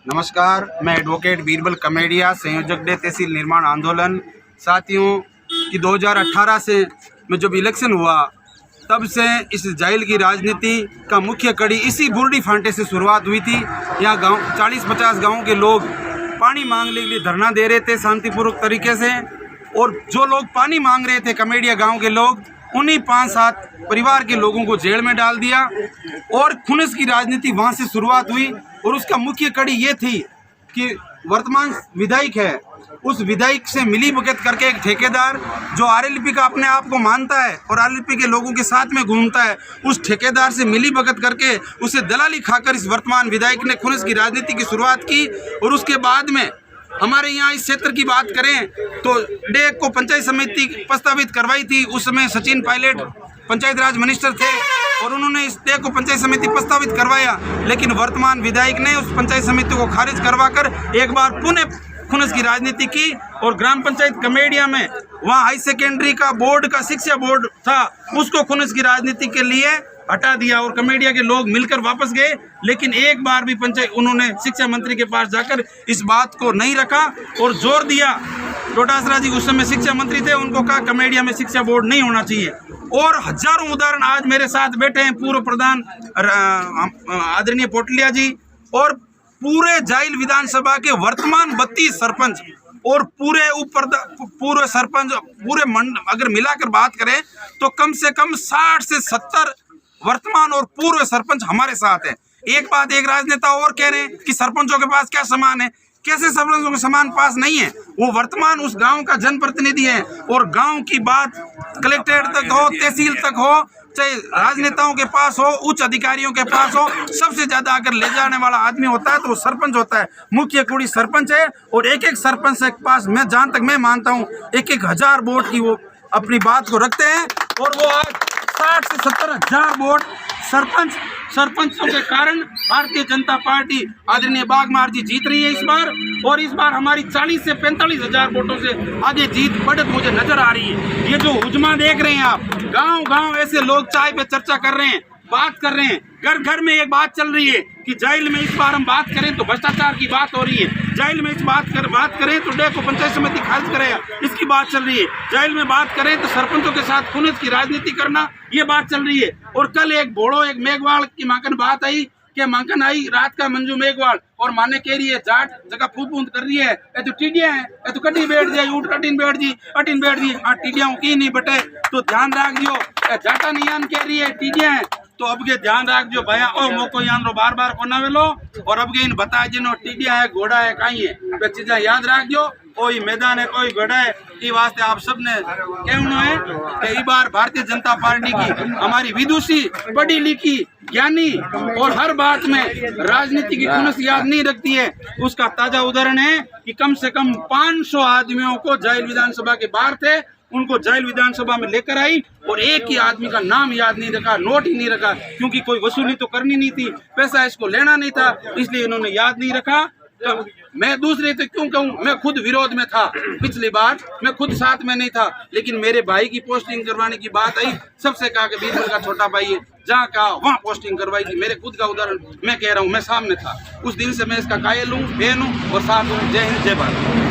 नमस्कार, मैं advocate Birbal Commedia, संयोजक डे तहसील निर्माण आंदोलन। साथियों कि 2018 से में जब इलेक्शन हुआ तब से इस जाइल की राजनीति का मुख्य कड़ी इसी बुरडी फांटे से शुरुआत हुई थी। यहाँ गांव 40-50 गाँव के लोग पानी मांगने के लिए धरना दे रहे थे शांतिपूर्वक तरीके से, और जो लोग पानी मांग रहे थे कमेडिया गाँव के लोग, उन्हीं 5-7 परिवार के लोगों को जेल में डाल दिया और खुनस की राजनीति वहाँ से शुरुआत हुई। और उसका मुख्य कड़ी ये थी कि वर्तमान विधायक है, उस विधायक से मिली भगत करके एक ठेकेदार जो आरएलपी का अपने आप को मानता है और आरएलपी के लोगों के साथ में घूमता है, उस ठेकेदार से मिली भगत करके उसे दलाली खाकर इस वर्तमान विधायक ने खुनस की राजनीति की शुरुआत की। और उसके बाद में हमारे यहाँ इस क्षेत्र की बात करें तो डे को पंचायत समिति प्रस्तावित करवाई थी। उस समय सचिन पायलट पंचायत राज मिनिस्टर थे और उन्होंने इस डे को पंचायत समिति प्रस्तावित करवाया, लेकिन वर्तमान विधायक ने उस पंचायत समिति को खारिज करवाकर एक बार पुनः खुनस की राजनीति की। और ग्राम पंचायत कमेडिया में वहाँ हाई सेकेंडरी का बोर्ड का शिक्षा बोर्ड था, उसको खुनस की राजनीति के लिए हटा दिया और कमेडिया के लोग मिलकर वापस गए। लेकिन एक बार भी पंचायत उन्होंने शिक्षा मंत्री के पास जाकर इस बात को नहीं रखा और जोर दिया। डोटासरा जी उस समय शिक्षा मंत्री थे, उनको कहा कमेडिया में शिक्षा बोर्ड नहीं होना चाहिए। और हजारों उदाहरण आज मेरे साथ बैठे हैं पूर्व प्रधान आदरणीय पोटलिया जी और पूरे जाइल विधानसभा के वर्तमान 32 सरपंच और पूरे पूर्व सरपंच पूरे अगर मिलाकर बात करें तो कम से कम 60 से 70 वर्तमान और पूर्व सरपंच हमारे साथ हैं। एक बात एक राजनेता और कह रहे हैं कि सरपंचों के पास क्या सामान है, कैसे सरपंचों के सामान पास नहीं है। वो वर्तमान उस गांव का जनप्रतिनिधि है और गांव की बात कलेक्ट्रेट तक हो, तहसील तक हो, चाहे राजनेताओं के पास हो, उच्च अधिकारियों के पास हो, सबसे ज्यादा अगर ले जाने वाला आदमी होता है तो वो सरपंच होता है। मुख्य कुड़ी सरपंच है और एक एक सरपंच के पास मैं जहाँ तक मैं मानता हूँ 1-1 हजार वोट की वो अपनी बात को रखते हैं। और वो आज 60 से 70 हजार वोट सरपंचों के कारण भारतीय जनता पार्टी आदरणीय बागमार जी जीत रही है इस बार। और इस बार हमारी 40 से 45 हजार वोटों से आगे जीत बढ़त मुझे नजर आ रही है। ये जो हुजमा देख रहे हैं आप, गांव-गांव ऐसे लोग चाय पे चर्चा कर रहे हैं, बात कर रहे हैं, घर घर में एक बात चल रही है कि जाइल में इस बार हम बात करें तो भ्रष्टाचार की बात हो रही है, जाइल में इस बात करें तो डे को पंचायत समिति खारिज करेगा, इसकी बात चल रही है, जाइल में बात करें तो सरपंचों के साथ खुनस की राजनीति करना, ये बात चल रही है। और कल एक भोड़ो एक मेघवाल की मांकन बात आई कि मांकन आई रात का मंजू मेघवाल और माने कह रही है जाट जगह फूंद कर रही है, ये तो टीडिया है, ये तो कटी बैठ जाए ऊट कटिन बैठ जी हाँ टीडिया की नहीं बटे तो ध्यान रख दियो, जाटा नियान कह रही है टीडिया है तो अब के ध्यान रख जो भैया ओ मोको यान रो बार को ना वेलो। और अब के इन बता जिनो टीडिया है घोड़ा है कहीं है वे चीजें याद रख जो, कोई मैदान है कोई घोड़ा है। ये वास्ते आप सब ने कहना है कि इस बार भारतीय जनता पार्टी की हमारी विदुषी पढ़ी लिखी ज्ञानी और हर बात में राजनीति की खुनस याद नहीं रखती है। उसका ताजा उदाहरण है कि कम से कम 500 आदमियों को जाइल विधानसभा के बाहर थे, उनको जाइल विधानसभा में लेकर आई और एक ही आदमी का नाम याद नहीं रखा, नोट ही नहीं रखा, क्योंकि कोई वसूली तो करनी नहीं थी, पैसा इसको लेना नहीं था, इसलिए इन्होंने याद नहीं रखा। तो मैं दूसरे तो क्यों कहूँ, मैं खुद विरोध में था पिछली बार, मैं खुद साथ में नहीं था, लेकिन मेरे भाई की पोस्टिंग करवाने की बात आई, सबसे कहा कि बीरबल का छोटा भाई है, जहाँ कहा वहाँ पोस्टिंग करवाई थी। मेरे खुद का उदाहरण मैं कह रहा हूँ, मैं सामने था उस दिन से, मैं इसका कायल हूँ, बहन हूँ और साथ हूँ। जय हिंद, जय भारत।